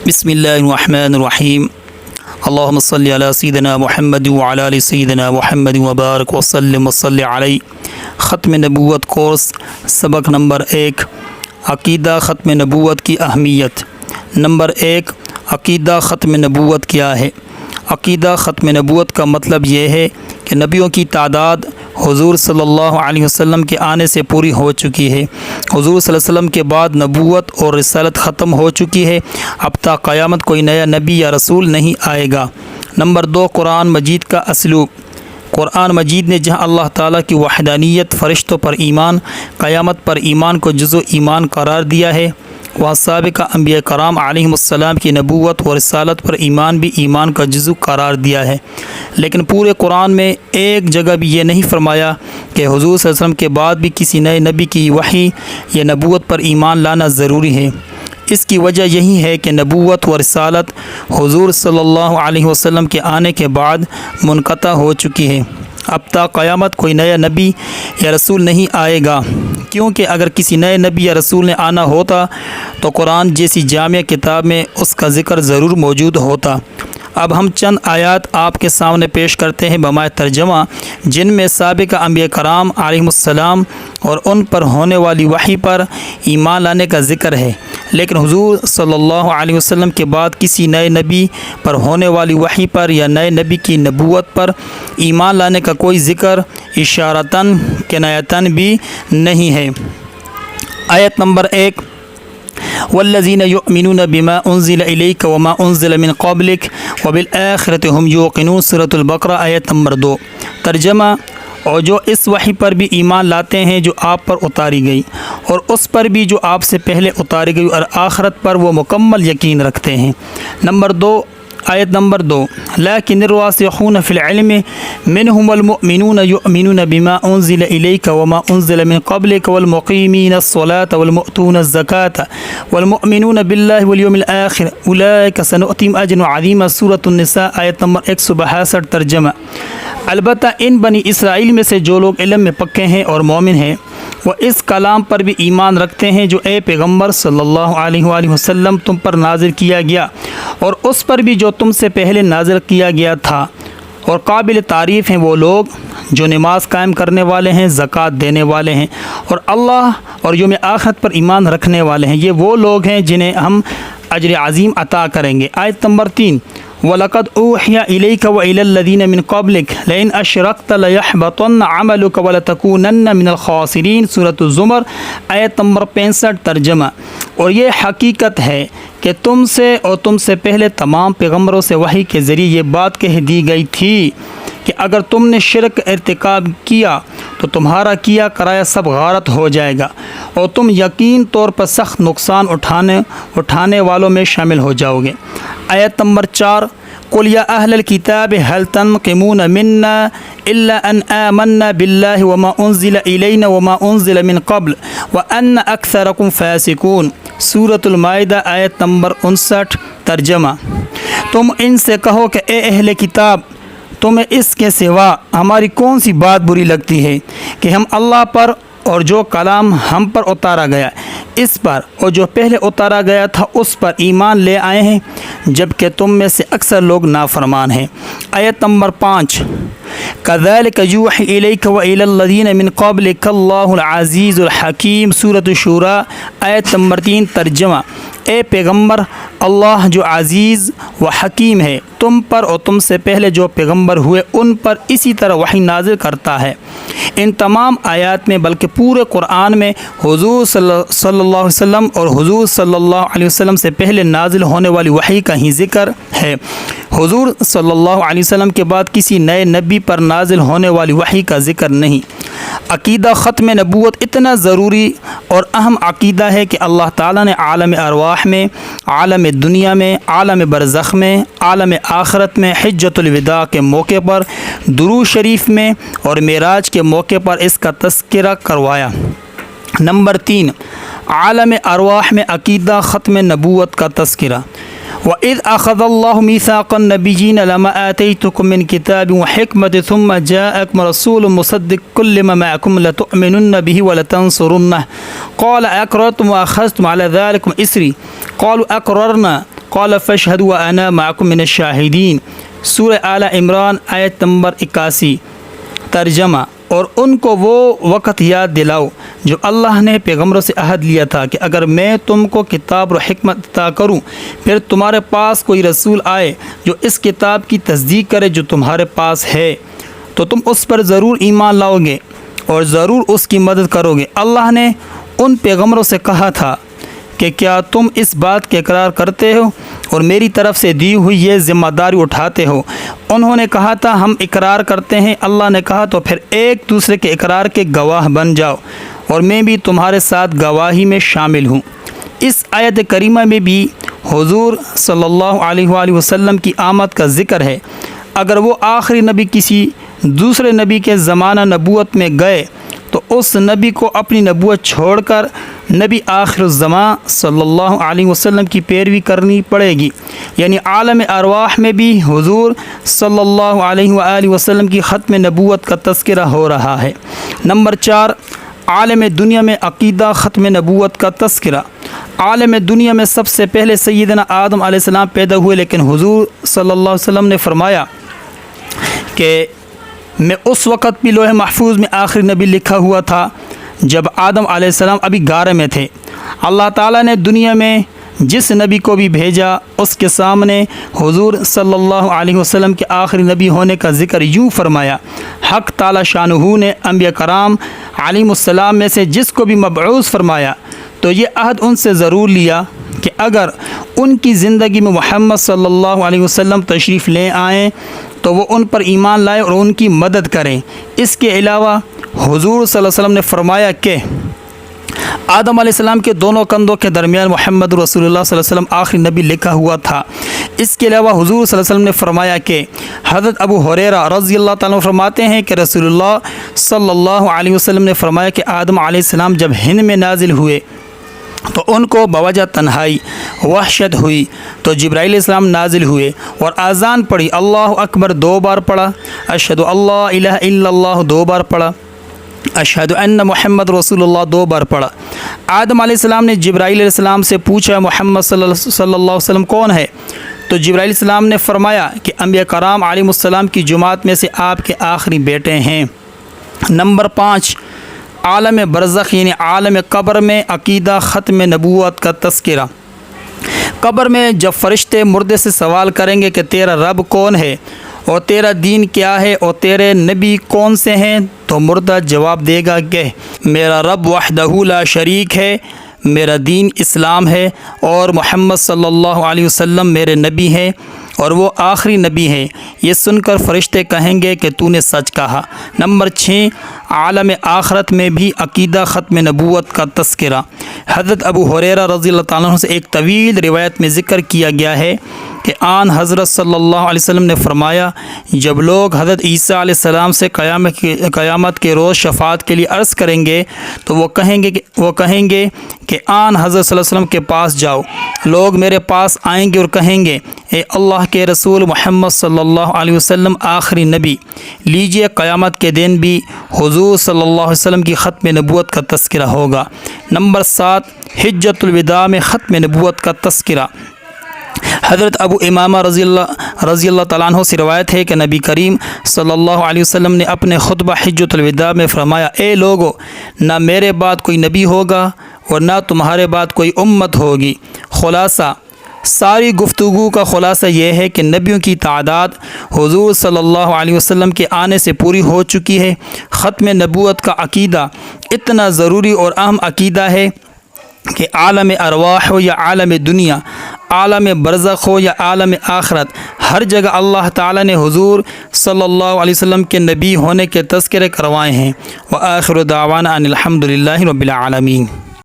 بسم اللہ الرحمن الرحیم اللہم صلی علی سیدنا محمد وعلی آل سیدنا محمد وبارک وسلم وصلی علی ختم نبوت کورس سبق نمبر 1 عقیدہ ختم نبوت کی اہمیت۔ نمبر 1 عقیدہ ختم نبوت کیا ہے؟ عقیدہ ختم نبوت کا مطلب یہ ہے کہ نبیوں کی تعداد حضور صلی اللہ علیہ وسلم کے آنے سے پوری ہو چکی ہے۔ حضور صلی اللہ علیہ وسلم کے بعد نبوت اور رسالت ختم ہو چکی ہے، اب تا قیامت کوئی نیا نبی یا رسول نہیں آئے گا۔ نمبر 2 قرآن مجید کا اسلوب۔ قرآن مجید نے جہاں اللہ تعالیٰ کی وحدانیت، فرشتوں پر ایمان، قیامت پر ایمان کو جزو ایمان قرار دیا ہے، وہاں سابقہ انبیاء کرام علیہم السلام کی نبوت و رسالت پر ایمان بھی ایمان کا جزو قرار دیا ہے۔ لیکن پورے قرآن میں ایک جگہ بھی یہ نہیں فرمایا کہ حضور صلی اللہ علیہ وسلم کے بعد بھی کسی نئے نبی کی وحی یا نبوت پر ایمان لانا ضروری ہے۔ اس کی وجہ یہی ہے کہ نبوت و رسالت حضور صلی اللہ علیہ وسلم کے آنے کے بعد منقطع ہو چکی ہے، اب تا قیامت کوئی نیا نبی یا رسول نہیں آئے گا، کیونکہ اگر کسی نئے نبی یا رسول نے آنا ہوتا تو قرآن جیسی جامع کتاب میں اس کا ذکر ضرور موجود ہوتا۔ اب ہم چند آیات آپ کے سامنے پیش کرتے ہیں بمائے ترجمہ، جن میں سابقہ انبیاء کرام علیہم السلام اور ان پر ہونے والی وحی پر ایمان لانے کا ذکر ہے، لیکن حضور صلی اللہ علیہ وسلم کے بعد کسی نئے نبی پر ہونے والی وحی پر یا نئے نبی کی نبوت پر ایمان لانے کا کوئی ذکر اشارتاً کنایتاً بھی نہیں ہے۔ آیت نمبر 1 والذین یؤمنون بما انزل الیک وما انزل من قبلک وبالآخرۃ هم یوقنون، سورۃ البقرہ آیت نمبر 2۔ ترجمہ: اور جو اس وحی پر بھی ایمان لاتے ہیں جو آپ پر اتاری گئی اور اس پر بھی جو آپ سے پہلے اتاری گئی، اور آخرت پر وہ مکمل یقین رکھتے ہیں۔ نمبر 2 آیت نمبر 2 لیکن الراسخون فی العلم منهم والمؤمنون یؤمنون بما انزل الیک وما انزل من قبلک والمقیمین الصلاة والمؤتون الزکاة والمؤمنون باللہ والیوم الآخر اولئک سنؤتیہم اجرا عظیما، سورۃ النساء آیت نمبر 162۔ ترجمہ: البتہ ان بنی اسرائیل میں سے جو لوگ علم میں پکے ہیں اور مومن ہیں، وہ اس کلام پر بھی ایمان رکھتے ہیں جو اے پیغمبر صلی اللہ علیہ وآلہ وسلم تم پر نازل کیا گیا، اور اس پر بھی جو تم سے پہلے نازل کیا گیا تھا، اور قابل تعریف ہیں وہ لوگ جو نماز قائم کرنے والے ہیں، زکوٰۃ دینے والے ہیں، اور اللہ اور یوم آخرت پر ایمان رکھنے والے ہیں، یہ وہ لوگ ہیں جنہیں ہم اجر عظیم عطا کریں گے۔ آیت نمبر 3 وَلَقَدْ أُوحِيَ إِلَيْكَ وَإِلَى الَّذِينَ مِن قَبْلِكَ لَئِنْ أَشْرَكْتَ لَيَحْبَطَنَّ عَمَلُكَ وَلَتَكُونَنَّ مِنَ الْخَاسِرِينَ، سورۃ الزمر آیت نمبر 65۔ ترجمہ: اور یہ حقیقت ہے کہ تم سے اور تم سے پہلے تمام پیغمبروں سے وحی کے ذریعے یہ بات کہہ دی گئی تھی کہ اگر تم نے شرک ارتکاب کیا تو تمہارا کیا کرایا سب غارت ہو جائے گا، اور تم یقین طور پر سخت نقصان اٹھانے والوں میں شامل ہو جاؤ گے۔ آیت نمبر 4 قُلْ يَا أَهْلَ الْكِتَابِ هَلْ تَنْقِمُونَ مِنَّا إِلَّا أَنْ آمَنَّا بِاللَّهِ وَمَا أُنزِلَ إِلَيْنَا وَمَا أُنزِلَ مِنْ قَبْلُ وَأَنَّ أَكْثَرَكُمْ فَاسِقُونَ، سورۃ المائدہ آیت نمبر 59۔ ترجمہ: تم ان سے کہو کہ اے اہل کتاب، تمہیں اس کے سوا ہماری کون سی بات بری لگتی ہے کہ ہم اللہ پر اور جو کلام ہم پر اتارا گیا اس پر اور جو پہلے اتارا گیا تھا اس پر ایمان لے آئے ہیں، جبکہ تم میں سے اکثر لوگ نافرمان ہیں۔ آیت نمبر 5 كَذَلِكَ يُوحِي إِلَيْكَ وَإِلَى الَّذِينَ مِن قَبْلِكَ اللَّهُ الْعَزِيزُ الْحَكِيمُ، سورۃ الشورى آیت نمبر 3۔ ترجمہ: اے پیغمبر، اللہ جو عزیز و حکیم ہے تم پر اور تم سے پہلے جو پیغمبر ہوئے ان پر اسی طرح وحی نازل کرتا ہے۔ ان تمام آیات میں بلکہ پورے قرآن میں حضور صلی اللہ علیہ وسلم اور حضور صلی اللہ علیہ وسلم سے پہلے نازل ہونے والی وحی کا ہی ذکر ہے، حضور صلی اللہ علیہ وسلم کے بعد کسی نئے نبی پر نازل ہونے والی وحی کا ذکر نہیں۔ عقیدہ ختم نبوت اتنا ضروری اور اہم عقیدہ ہے کہ اللہ تعالیٰ نے عالم ارواح میں، عالم دنیا میں، عالم برزخ میں، عالم آخرت میں، حجۃ الوداع کے موقع پر، درود شریف میں اور معراج کے موقع پر اس کا تذکرہ کروایا۔ نمبر 3 عالم ارواح میں عقیدہ ختم نبوت کا تذکرہ۔ وَإِذْ أَخَذَ اللَّهُ مِيثَاقَ النَّبِيِّينَ لَمَا آتَيْتُكُم مِّن كِتَابٍ وَحِكْمَةٍ ثُمَّ جَاءَكُمْ رَسُولٌ مُّصَدِّقٌ لِّمَا مَعَكُمْ لَتُؤْمِنُنَّ بِهِ وَلَتَنصُرُنَّهُ قَالَ أَقْرَرْتُمْ وَأَخَذْتُمْ عَلَى ذَلِكُمْ إِصْرِي قَالُوا أَقْرَرْنَا قال فاشهدوا وأنا معكم من الشاہدین، سورہ آل عمران آیت نمبر 81۔ ترجمہ، اور ان کو وہ وقت یاد دلاؤ جو اللہ نے پیغمبروں سے عہد لیا تھا کہ اگر میں تم کو کتاب و حکمت عطا کروں، پھر تمہارے پاس کوئی رسول آئے جو اس کتاب کی تصدیق کرے جو تمہارے پاس ہے، تو تم اس پر ضرور ایمان لاؤ گے اور ضرور اس کی مدد کرو گے۔ اللہ نے ان پیغمبروں سے کہا تھا کہ کیا تم اس بات کے اقرار کرتے ہو اور میری طرف سے دی ہوئی یہ ذمہ داری اٹھاتے ہو؟ انہوں نے کہا تھا ہم اقرار کرتے ہیں۔ اللہ نے کہا تو پھر ایک دوسرے کے اقرار کے گواہ بن جاؤ اور میں بھی تمہارے ساتھ گواہی میں شامل ہوں۔ اس آیت کریمہ میں بھی حضور صلی اللہ علیہ وآلہ وسلم کی آمد کا ذکر ہے۔ اگر وہ آخری نبی کسی دوسرے نبی کے زمانہ نبوت میں گئے تو اس نبی کو اپنی نبوت چھوڑ کر نبی آخر الزمان صلی اللہ علیہ وسلم کی پیروی کرنی پڑے گی، یعنی عالم ارواح میں بھی حضور صلی اللہ علیہ وآلہ وسلم کی ختم نبوت کا تذکرہ ہو رہا ہے۔ نمبر 4، عالم دنیا میں عقیدہ ختم نبوت کا تذکرہ۔ عالم دنیا میں سب سے پہلے سیدنا آدم علیہ السلام پیدا ہوئے، لیکن حضور صلی اللہ علیہ وسلم نے فرمایا کہ میں اس وقت بھی لوح محفوظ میں آخری نبی لکھا ہوا تھا جب آدم علیہ السلام ابھی گارے میں تھے۔ اللہ تعالیٰ نے دنیا میں جس نبی کو بھی بھیجا اس کے سامنے حضور صلی اللہ علیہ وسلم کے آخری نبی ہونے کا ذکر یوں فرمایا۔ حق تعالیٰ شانہ نے انبیاء کرام علیہ السلام میں سے جس کو بھی مبعوث فرمایا تو یہ عہد ان سے ضرور لیا کہ اگر ان کی زندگی میں محمد صلی اللہ علیہ وسلم تشریف لے آئیں تو وہ ان پر ایمان لائیں اور ان کی مدد کریں۔ اس کے علاوہ حضور صلی اللہ علیہ وسلم نے فرمایا کہ آدم علیہ السلام کے دونوں کندھوں کے درمیان محمد رسول اللہ صلی اللہ علیہ وسلم آخری نبی لکھا ہوا تھا۔ اس کے علاوہ حضور صلی اللہ علیہ وسلم نے فرمایا کہ حضرت ابو ہریرہ رضی اللہ تعالیٰ عنہ فرماتے ہیں کہ رسول اللہ صلی اللہ علیہ وسلم نے فرمایا کہ آدم علیہ السلام جب ہند میں نازل ہوئے تو ان کو بوجہ تنہائی وحشت ہوئی، تو جبرائیل علیہ السلام نازل ہوئے اور اذان پڑھی، اللہ اکبر 2 بار پڑھا، اشہد اللہ الہ الا اللہ 2 بار پڑھا، اشہد ان محمد رسول اللہ 2 بار پڑھا۔ آدم علیہ السلام نے جبرائیل علیہ السلام سے پوچھا محمد صلی اللہ علیہ وسلم کون ہے؟ تو جبرائیل علیہ السلام نے فرمایا کہ انبیاء کرام علیہ السلام کی جماعت میں سے آپ کے آخری بیٹے ہیں۔ نمبر 5، عالم برزخ یعنی عالم قبر میں عقیدہ ختم نبوت کا تذکرہ۔ قبر میں جب فرشتے مردے سے سوال کریں گے کہ تیرا رب کون ہے اور تیرا دین کیا ہے اور تیرے نبی کون سے ہیں، تو مردہ جواب دے گا کہ میرا رب وحدہ لا شریک ہے، میرا دین اسلام ہے اور محمد صلی اللہ علیہ وسلم میرے نبی ہیں اور وہ آخری نبی ہیں۔ یہ سن کر فرشتے کہیں گے کہ تو نے سچ کہا۔ نمبر 6، عالم آخرت میں بھی عقیدہ ختم نبوت کا تذکرہ۔ حضرت ابو ہریرہ رضی اللہ تعالیٰ عنہ سے ایک طویل روایت میں ذکر کیا گیا ہے کہ آن حضرت صلی اللہ علیہ وسلم نے فرمایا جب لوگ حضرت عیسیٰ علیہ السلام سے قیامت کے روز شفاعت کے لیے عرض کریں گے تو وہ کہیں گے کہ آن حضرت صلی اللہ علیہ وسلم کے پاس جاؤ۔ لوگ میرے پاس آئیں گے اور کہیں گے اے اللہ کے رسول محمد صلی اللہ علیہ وسلم آخری نبی، لیجئے قیامت کے دن بھی حضور صلی اللہ علیہ وسلم کی ختم نبوت کا تذکرہ ہوگا۔ نمبر 7، حجۃ الوداع میں ختم نبوت کا تذکرہ۔ حضرت ابو امامہ رضی اللہ تعالیٰ عنہ سے روایت ہے کہ نبی کریم صلی اللہ علیہ وسلم نے اپنے خطبہ حجۃ الوداع میں فرمایا اے لوگو، نہ میرے بعد کوئی نبی ہوگا اور نہ تمہارے بعد کوئی امت ہوگی۔ خلاصہ، ساری گفتگو کا خلاصہ یہ ہے کہ نبیوں کی تعداد حضور صلی اللہ علیہ وسلم کے آنے سے پوری ہو چکی ہے۔ ختم نبوت کا عقیدہ اتنا ضروری اور اہم عقیدہ ہے کہ عالم ارواح ہو یا عالم دنیا، عالم برزخ ہو یا عالم آخرت، ہر جگہ اللہ تعالیٰ نے حضور صلی اللہ علیہ وسلم کے نبی ہونے کے تذکرے کروائے ہیں۔ وآخر دعوانا ان الحمد للہ رب العالمین۔